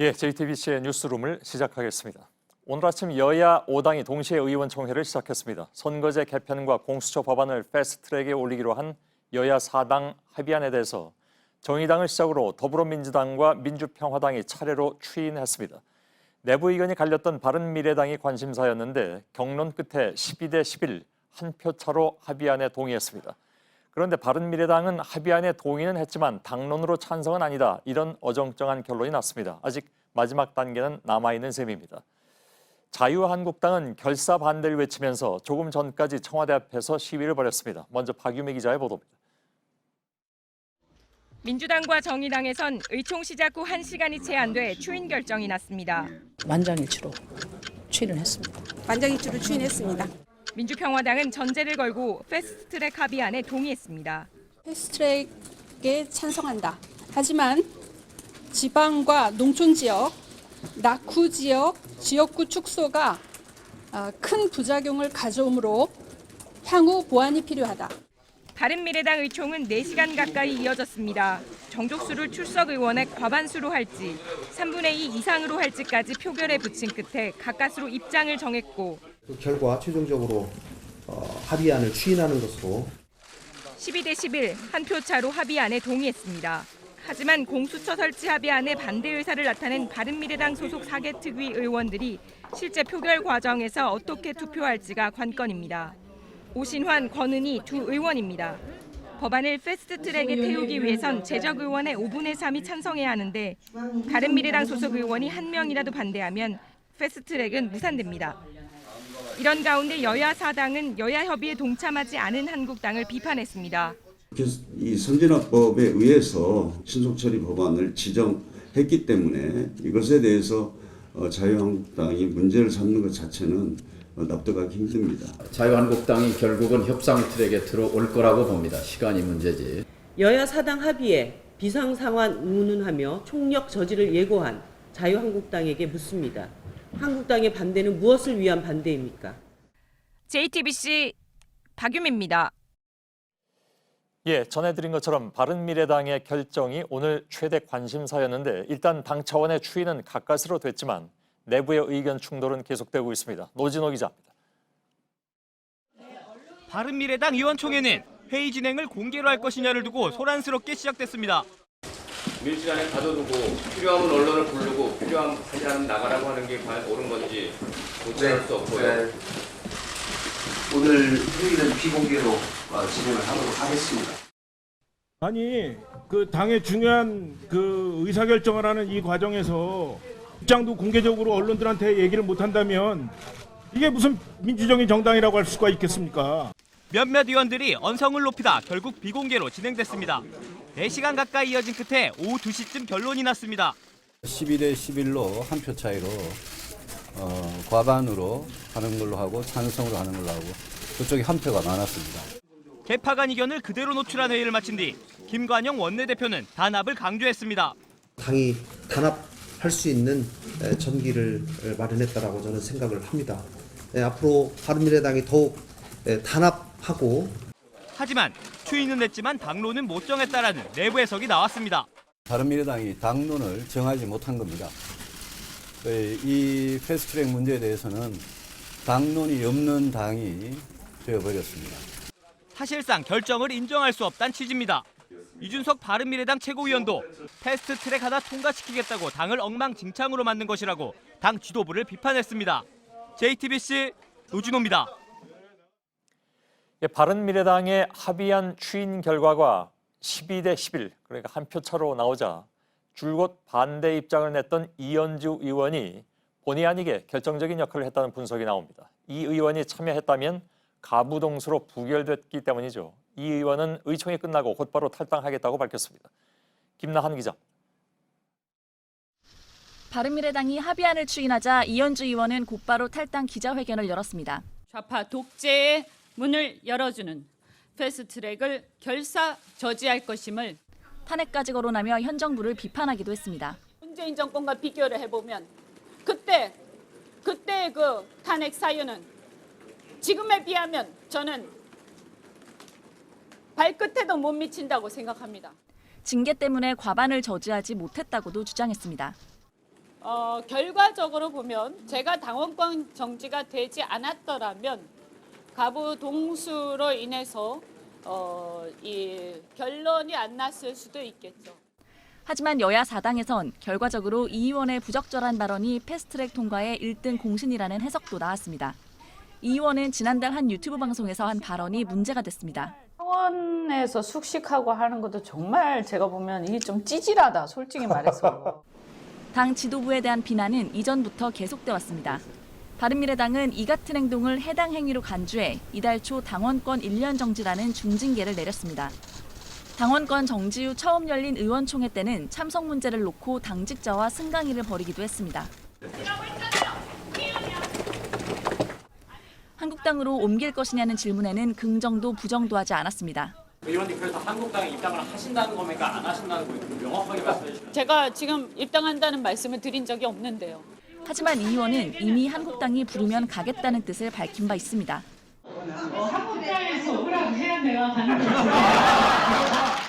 예, JTBC의 뉴스룸을 시작하겠습니다. 오늘 아침 여야 5당이 동시에 의원총회를 시작했습니다. 선거제 개편과 공수처 법안을 패스트트랙에 올리기로 한 여야 4당 합의안에 대해서 정의당을 시작으로 더불어민주당과 민주평화당이 차례로 추인했습니다. 내부 의견이 갈렸던 바른미래당이 관심사였는데 경론 끝에 12대 11 한 표 차로 합의안에 동의했습니다. 그런데 바른미래당은 합의안에 동의는 했지만 당론으로 찬성은 아니다. 이런 어정쩡한 결론이 났습니다. 아직 마지막 단계는 남아있는 셈입니다. 자유한국당은 결사 반대를 외치면서 조금 전까지 청와대 앞에서 시위를 벌였습니다. 먼저 박유미 기자의 보도입니다. 민주당과 정의당에선 의총 시작 후 1시간이 채 안 돼 추인 결정이 났습니다. 만장일치로 추인을 했습니다. 만장일치로 추인했습니다. 민주평화당은 전제를 걸고 패스트트랙 합의안에 동의했습니다. 패스트트랙에 찬성한다. 하지만 지방과 농촌 지역, 낙후 지역, 지역구 축소가 큰 부작용을 가져오므로 향후 보완이 필요하다. 바른미래당 의총은 4시간 가까이 이어졌습니다. 정족수를 출석 의원의 과반수로 할지 3분의 2 이상으로 할지까지 표결에 붙인 끝에 가까스로 입장을 정했고 그 결과 최종적으로 합의안을 추인하는 것으로 12대 11 한 표 차로 합의안에 동의했습니다. 하지만 공수처 설치 합의안에 반대 의사를 나타낸 바른미래당 소속 사개특위 의원들이 실제 표결 과정에서 어떻게 투표할지가 관건입니다. 오신환, 권은희 두 의원입니다. 법안을 패스트트랙에 태우기 위해선 재적 의원의 5분의 3이 찬성해야 하는데 바른미래당 소속 의원이 한 명이라도 반대하면 패스트트랙은 무산됩니다. 이런 가운데 여야 4당은 여야 협의에 동참하지 않은 한국당을 비판했습니다. 이 선진화법에 의해서 신속처리 법안을 지정했기 때문에 이것에 대해서 자유한국당이 문제를 삼는 것 자체는 납득하기 힘듭니다. 자유한국당이 결국은 협상 트랙에 들어올 거라고 봅니다. 시간이 문제지. 여야 사당 합의에 비상상황 운운하며 총력 저지를 예고한 자유한국당에게 묻습니다. 한국당의 반대는 무엇을 위한 반대입니까? JTBC 박유미입니다. 예, 전해드린 것처럼 바른미래당의 결정이 오늘 최대 관심사였는데 일단 당 차원의 추인은 가까스로 됐지만 내부의 의견 충돌은 계속되고 있습니다. 노진호 기자입니다. 바른미래당 의원총회는 회의 진행을 공개로 할 것이냐를 두고 소란스럽게 시작됐습니다. 밀시간에 가둬두고 필요하면 언론을 부르고 필요하면 하지 나가라고 하는 게 과연 옳은 건지 고찰할 수 없고요. 네. 오늘 회의는 비공개로 진행을 하도록 하겠습니다. 아니 그 당의 중요한 그 의사결정을 하는 이 과정에서 입장도 공개적으로 언론들한테 얘기를 못한다면 이게 무슨 민주적인 정당이라고 할 수가 있겠습니까? 몇몇 의원들이 언성을 높이다 결국 비공개로 진행됐습니다. 4시간 가까이 이어진 끝에 오후 2시쯤 결론이 났습니다. 12대 11로 한 표 차이로 과반으로 하는 걸로 하고 찬성으로 하는 걸로 하고 그쪽이 한 표가 많았습니다. 개파간 의견을 그대로 노출한 회의를 마친 뒤 김관영 원내대표는 단합을 강조했습니다. 당이 단합할 수 있는 전기를 마련했다라고 저는 생각을 합니다. 앞으로 바른미래당이 더욱 단합하고 하지만 추인은 했지만 당론은 못 정했다라는 내부 해석이 나왔습니다. 바른미래당이 당론을 정하지 못한 겁니다. 이 패스트트랙 문제에 대해서는 당론이 없는 당이 되어버렸습니다. 사실상 결정을 인정할 수 없다는 취지입니다. 이준석 바른미래당 최고위원도 패스트트랙 하나 통과시키겠다고 당을 엉망진창으로 만든 것이라고 당 지도부를 비판했습니다. JTBC 노진호입니다. 바른미래당의 합의안 추인 결과가 12대 11, 그러니까 한 표 차로 나오자 줄곧 반대 입장을 냈던 이현주 의원이 본의 아니게 결정적인 역할을 했다는 분석이 나옵니다. 이 의원이 참여했다면 가부동수로 부결됐기 때문이죠. 이 의원은 의총이 끝나고 곧바로 탈당하겠다고 밝혔습니다. 김나한 기자. 바른미래당이 합의안을 추인하자 이현주 의원은 곧바로 탈당 기자회견을 열었습니다. 좌파 독재의 문을 열어주는 패스트트랙을 결사 저지할 것임을 탄핵까지 거론하며 현 정부를 비판하기도 했습니다. 문재인 정권과 비교를 해보면 그때 그 탄핵 사유는 지금에 비하면 저는 발끝에도 못 미친다고 생각합니다. 징계 때문에 과반을 저지하지 못했다고도 주장했습니다. 결과적으로 보면 제가 당원권 정지가 되지 않았더라면 가부 동수로 인해서 이 결론이 안 났을 수도 있겠죠. 하지만 여야 4당에선 결과적으로 이 의원의 부적절한 발언이 패스트트랙 통과의 1등 공신이라는 해석도 나왔습니다. 이 의원은 지난달 한 유튜브 방송에서 한 발언이 문제가 됐습니다. 청원에서 숙식하고 하는 것도 정말 제가 보면 이게 좀 찌질하다, 솔직히 말해서. 당 지도부에 대한 비난은 이전부터 계속돼 왔습니다. 바른미래당은 이 같은 행동을 해당 행위로 간주해 이달 초 당원권 1년 정지라는 중징계를 내렸습니다. 당원권 정지 후 처음 열린 의원총회 때는 참석 문제를 놓고 당직자와 승강이를 벌이기도 했습니다. 한국당으로 옮길 것이냐는 질문에는 긍정도 부정도 하지 않았습니다. 의원님 그래서 한국당에 입당을 하신다는 겁니까? 안 하신다는 겁니까? 명확하게 말씀해 주시면. 제가 지금 입당한다는 말씀을 드린 적이 없는데요. 하지만 이 의원은 이미 한국당이 부르면 가겠다는 뜻을 밝힌 바 있습니다. 한국당에서 오라고 해야 내가 가는 거죠.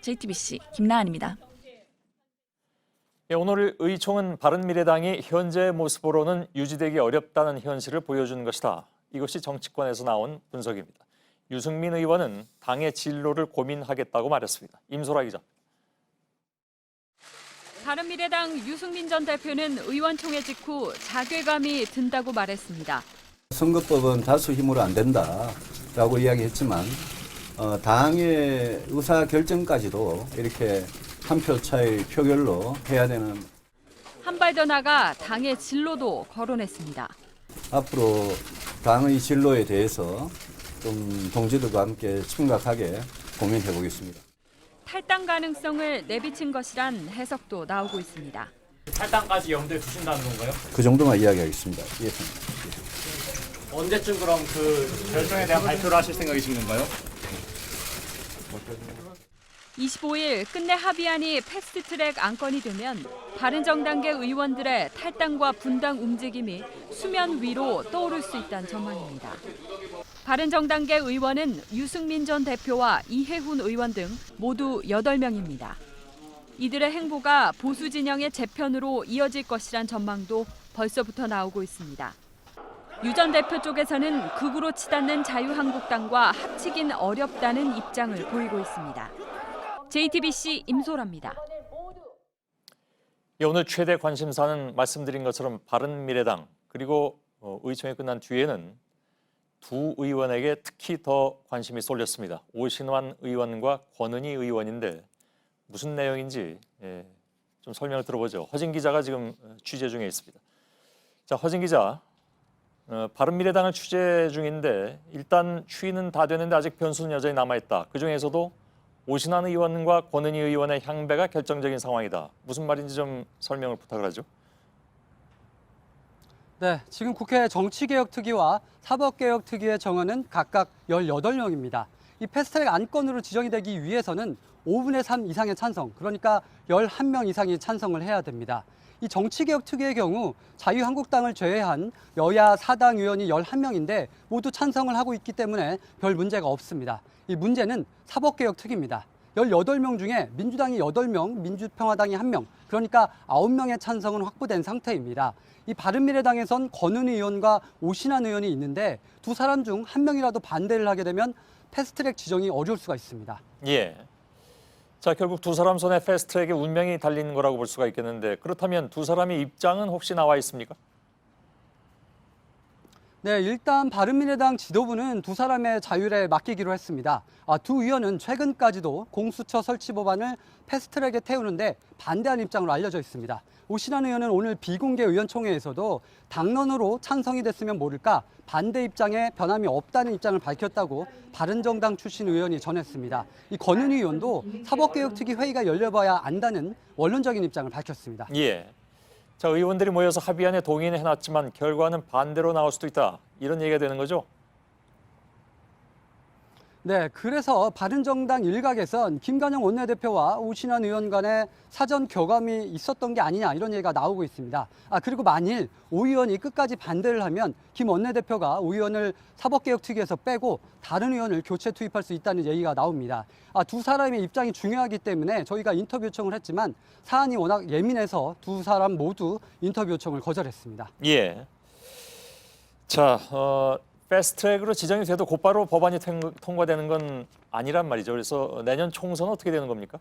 JTBC 김나은입니다. 예, 오늘 의총은 바른미래당이 현재의 모습으로는 유지되기 어렵다는 현실을 보여준 것이다. 이것이 정치권에서 나온 분석입니다. 유승민 의원은 당의 진로를 고민하겠다고 말했습니다. 임소라 기자. 바른미래당 유승민 전 대표는 의원총회 직후 자괴감이 든다고 말했습니다. 선거법은 다수 힘으로 안 된다라고 이야기했지만 당의 의사결정까지도 이렇게 한 표 차이 표결로 해야 되는. 한 발 더 나가 당의 진로도 거론했습니다. 앞으로 당의 진로에 대해서 좀 동지들과 함께 심각하게 고민해 보겠습니다. 탈당 가능성을 내비친 것이란 해석도 나오고 있습니다. 탈당까지 염두에 두신다는 건가요? 그 정도만 이야기하겠습니다. 예. 언제쯤 그럼 그 결정에 대한 발표를 하실 생각이신 건가요? 25일 끝내 합의안이 패스트트랙 안건이 되면 바른정당계 의원들의 탈당과 분당 움직임이 수면 위로 떠오를 수 있다는 전망입니다. 바른정당계 의원은 유승민 전 대표와 이해훈 의원 등 모두 8명입니다. 이들의 행보가 보수 진영의 재편으로 이어질 것이란 전망도 벌써부터 나오고 있습니다. 유 전 대표 쪽에서는 극으로 치닫는 자유한국당과 합치긴 어렵다는 입장을 보이고 있습니다. JTBC 임소라입니다. 예, 오늘 최대 관심사는 말씀드린 것처럼 바른미래당 그리고 의총이 끝난 뒤에는 두 의원에게 특히 더 관심이 쏠렸습니다. 오신환 의원과 권은희 의원인데 무슨 내용인지 좀 설명을 들어보죠. 허진 기자가 지금 취재 중에 있습니다. 자, 허진 기자, 바른미래당을 취재 중인데 일단 추인은 다 되는데 아직 변수는 여전히 남아있다. 그중에서도 오신환 의원과 권은희 의원의 향배가 결정적인 상황이다. 무슨 말인지 좀 설명을 부탁을 하죠. 네, 지금 국회 정치개혁특위와 사법개혁특위의 정원은 각각 18명입니다. 이 패스트트랙 안건으로 지정이 되기 위해서는 5분의 3 이상의 찬성, 그러니까 11명 이상이 찬성을 해야 됩니다. 이 정치개혁특위의 경우 자유한국당을 제외한 여야 4당 의원이 11명인데 모두 찬성을 하고 있기 때문에 별 문제가 없습니다. 이 문제는 사법개혁특위입니다. 18명 중에 민주당이 8명, 민주평화당이 1명, 그러니까 9명의 찬성은 확보된 상태입니다. 이 바른미래당에선 권은희 의원과 오신환 의원이 있는데 두 사람 중 한 명이라도 반대를 하게 되면 패스트트랙 지정이 어려울 수가 있습니다. 예. 자, 결국 두 사람 손에 패스트트랙의 운명이 달린 거라고 볼 수가 있겠는데 그렇다면 두 사람의 입장은 혹시 나와 있습니까? 네, 일단 바른미래당 지도부는 두 사람의 자율에 맡기기로 했습니다. 두 의원은 최근까지도 공수처 설치 법안을 패스트트랙에 태우는데 반대하는 입장으로 알려져 있습니다. 오신환 의원은 오늘 비공개 의원총회에서도 당론으로 찬성이 됐으면 모를까 반대 입장에 변함이 없다는 입장을 밝혔다고 바른정당 출신 의원이 전했습니다. 이 권은희 의원도 사법개혁특위 회의가 열려봐야 안다는 원론적인 입장을 밝혔습니다. 예. 자, 의원들이 모여서 합의안에 동의는 해놨지만 결과는 반대로 나올 수도 있다. 이런 얘기가 되는 거죠? 네, 그래서 바른정당 일각에선 김관영 원내대표와 오신환 의원 간의 사전 교감이 있었던 게 아니냐 이런 얘기가 나오고 있습니다. 그리고 만일 오 의원이 끝까지 반대를 하면 김 원내대표가 오 의원을 사법개혁특위에서 빼고 다른 의원을 교체 투입할 수 있다는 얘기가 나옵니다. 두 사람의 입장이 중요하기 때문에 저희가 인터뷰 요청을 했지만 사안이 워낙 예민해서 두 사람 모두 인터뷰 요청을 거절했습니다. 예. 자, 패스트트랙으로 지정이 돼도 곧바로 법안이 통과되는 건 아니란 말이죠. 그래서 내년 총선은 어떻게 되는 겁니까?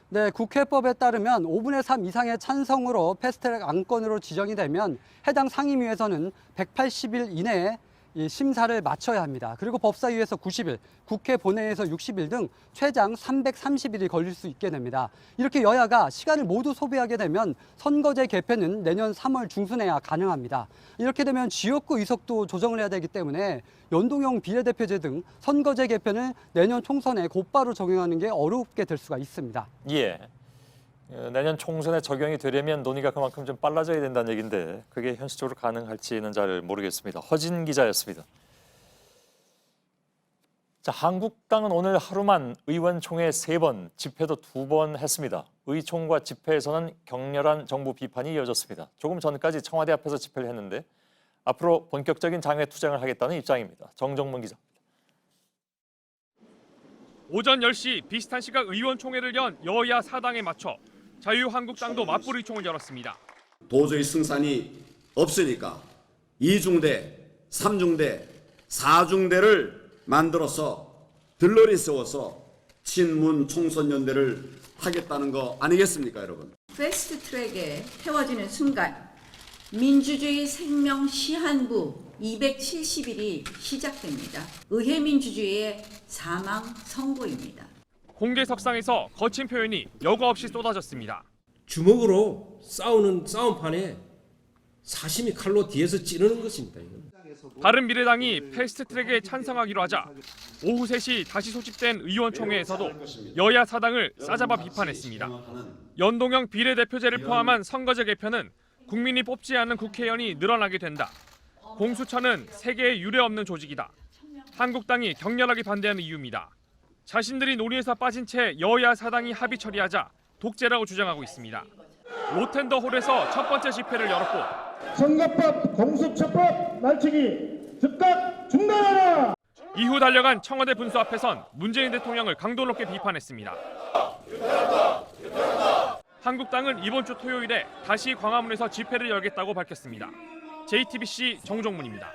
네, 국회법에 따르면 5분의 3 이상의 찬성으로 패스트트랙 안건으로 지정이 되면 해당 상임위에서는 180일 이내에 이 심사를 마쳐야 합니다. 그리고 법사위에서 90일, 국회 본회의에서 60일 등 최장 330일이 걸릴 수 있게 됩니다. 이렇게 여야가 시간을 모두 소비하게 되면 선거제 개편은 내년 3월 중순에야 가능합니다. 이렇게 되면 지역구 의석도 조정을 해야 되기 때문에 연동형 비례대표제 등 선거제 개편을 내년 총선에 곧바로 적용하는 게 어렵게 될 수가 있습니다. 예. 내년 총선에 적용이 되려면 논의가 그만큼 좀 빨라져야 된다는 얘기인데 그게 현실적으로 가능할지는 잘 모르겠습니다. 허진 기자였습니다. 자, 한국당은 오늘 하루만 의원총회 3번, 집회도 2번 했습니다. 의총과 집회에서는 격렬한 정부 비판이 이어졌습니다. 조금 전까지 청와대 앞에서 집회를 했는데 앞으로 본격적인 장외 투쟁을 하겠다는 입장입니다. 정정문 기자. 오전 10시 비슷한 시각 의원총회를 연 여야 사당에 맞춰 자유한국당도 맞불 의총을 열었습니다. 도저히 승산이 없으니까 2중대, 3중대, 4중대를 만들어서 들러리 세워서 친문 총선연대를 하겠다는 거 아니겠습니까, 여러분? 패스트트랙에 태워지는 순간 민주주의 생명 시한부 270일이 시작됩니다. 의회민주주의의 사망 선고입니다. 공개석상에서 거친 표현이 여과 없이 쏟아졌습니다. 주먹으로 싸우는 싸움판에 사심이 칼로 뒤에서 찌르는 것입니다. 바른미래당이 패스트트랙에 찬성하기로 하자 오후 3시 다시 소집된 의원총회에서도 여야 사당을 싸잡아 비판했습니다. 연동형 비례대표제를 포함한 선거제 개편은 국민이 뽑지 않는 국회의원이 늘어나게 된다. 공수처는 세계에 유례없는 조직이다. 한국당이 격렬하게 반대하는 이유입니다. 자신들이 논의에서 빠진 채 여야 사당이 합의 처리하자 독재라고 주장하고 있습니다. 로텐더홀에서 첫 번째 집회를 열었고 선거법, 공수처법 날치기 즉각 중단하라! 이후 달려간 청와대 분수 앞에선 문재인 대통령을 강도 높게 비판했습니다. 한국당은 이번 주 토요일에 다시 광화문에서 집회를 열겠다고 밝혔습니다. JTBC 정종문입니다.